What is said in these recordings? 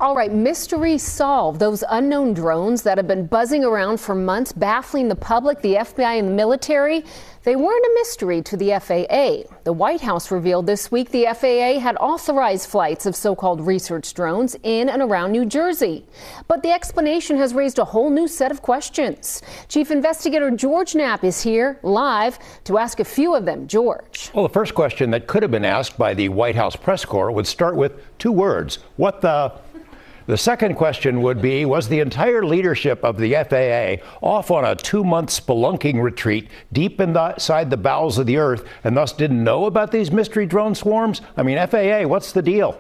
All right, mystery solved. Those unknown drones that have been buzzing around for months, baffling the public, the FBI, and the military, they weren't a mystery to the FAA. The White House revealed this week the FAA had authorized flights of so-called research drones in and around New Jersey. But the explanation has raised a whole new set of questions. Chief Investigator George Knapp is here live to ask a few of them. George. Well, the first question that could have been asked by the White House press corps would start with two words. What the? The second question would be, was the entire leadership of the FAA off on a 2-month spelunking retreat deep inside the bowels of the earth and thus didn't know about these mystery drone swarms? I mean, FAA, what's the deal?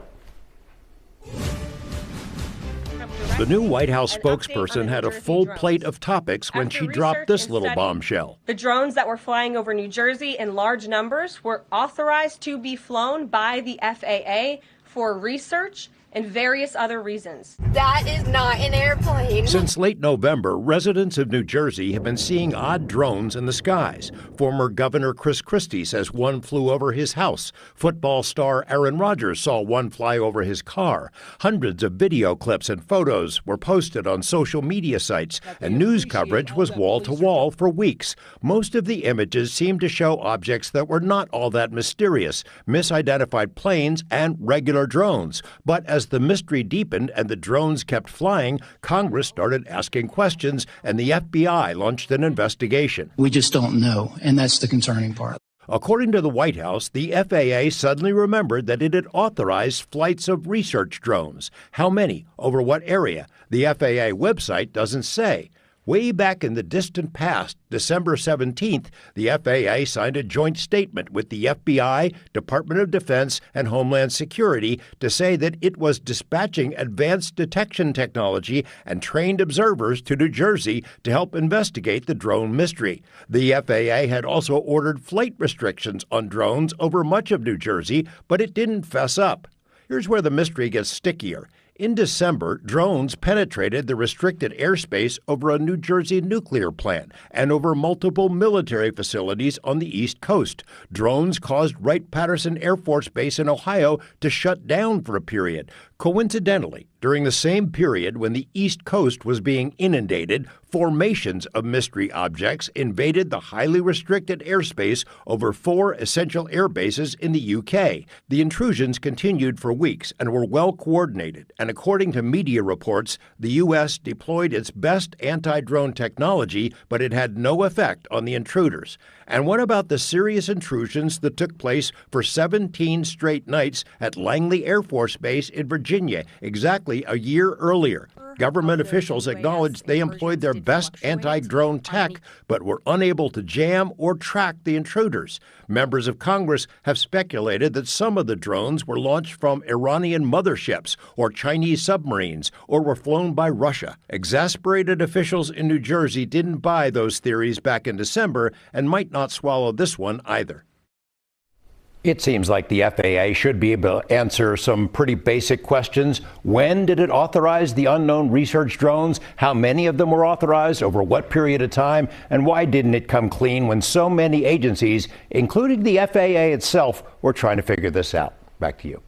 The new White House spokesperson had a full plate of topics when she dropped this little bombshell. The drones that were flying over New Jersey in large numbers were authorized to be flown by the FAA for research and various other reasons. That is not an airplane. Since late November, residents of New Jersey have been seeing odd drones in the skies. Former Governor Chris Christie says one flew over his house. Football star Aaron Rodgers saw one fly over his car. Hundreds of video clips and photos were posted on social media sites, and news coverage was wall to wall for weeks. Most of the images seemed to show objects that were not all that mysterious, misidentified planes and regular drones. But as the mystery deepened and the drones kept flying, Congress started asking questions, and the FBI launched an investigation. We just don't know, and that's the concerning part. According to the White House, the FAA suddenly remembered that it had authorized flights of research drones. How many? Over what area? The FAA website doesn't say. Way back in the distant past, December 17th, the FAA signed a joint statement with the FBI, Department of Defense, and Homeland Security to say that it was dispatching advanced detection technology and trained observers to New Jersey to help investigate the drone mystery. The FAA had also ordered flight restrictions on drones over much of New Jersey, but it didn't fess up. Here's where the mystery gets stickier. In December, drones penetrated the restricted airspace over a New Jersey nuclear plant and over multiple military facilities on the East Coast. Drones caused Wright-Patterson Air Force Base in Ohio to shut down for a period. Coincidentally, during the same period when the East Coast was being inundated, formations of mystery objects invaded the highly restricted airspace over 4 essential air bases in the UK. The intrusions continued for weeks and were well coordinated, and according to media reports, the U.S. deployed its best anti-drone technology, but it had no effect on the intruders. And what about the serious intrusions that took place for 17 straight nights at Langley Air Force Base in Virginia, exactly a year earlier? Government officials acknowledged they employed their best anti-drone tech, but were unable to jam or track the intruders. Members of Congress have speculated that some of the drones were launched from Iranian motherships or Chinese submarines, or were flown by Russia. Exasperated officials in New Jersey didn't buy those theories back in December and might not swallow this one either. It seems like the FAA should be able to answer some pretty basic questions. When did it authorize the unknown research drones? How many of them were authorized? Over what period of time? And why didn't it come clean when so many agencies, including the FAA itself, were trying to figure this out? Back to you.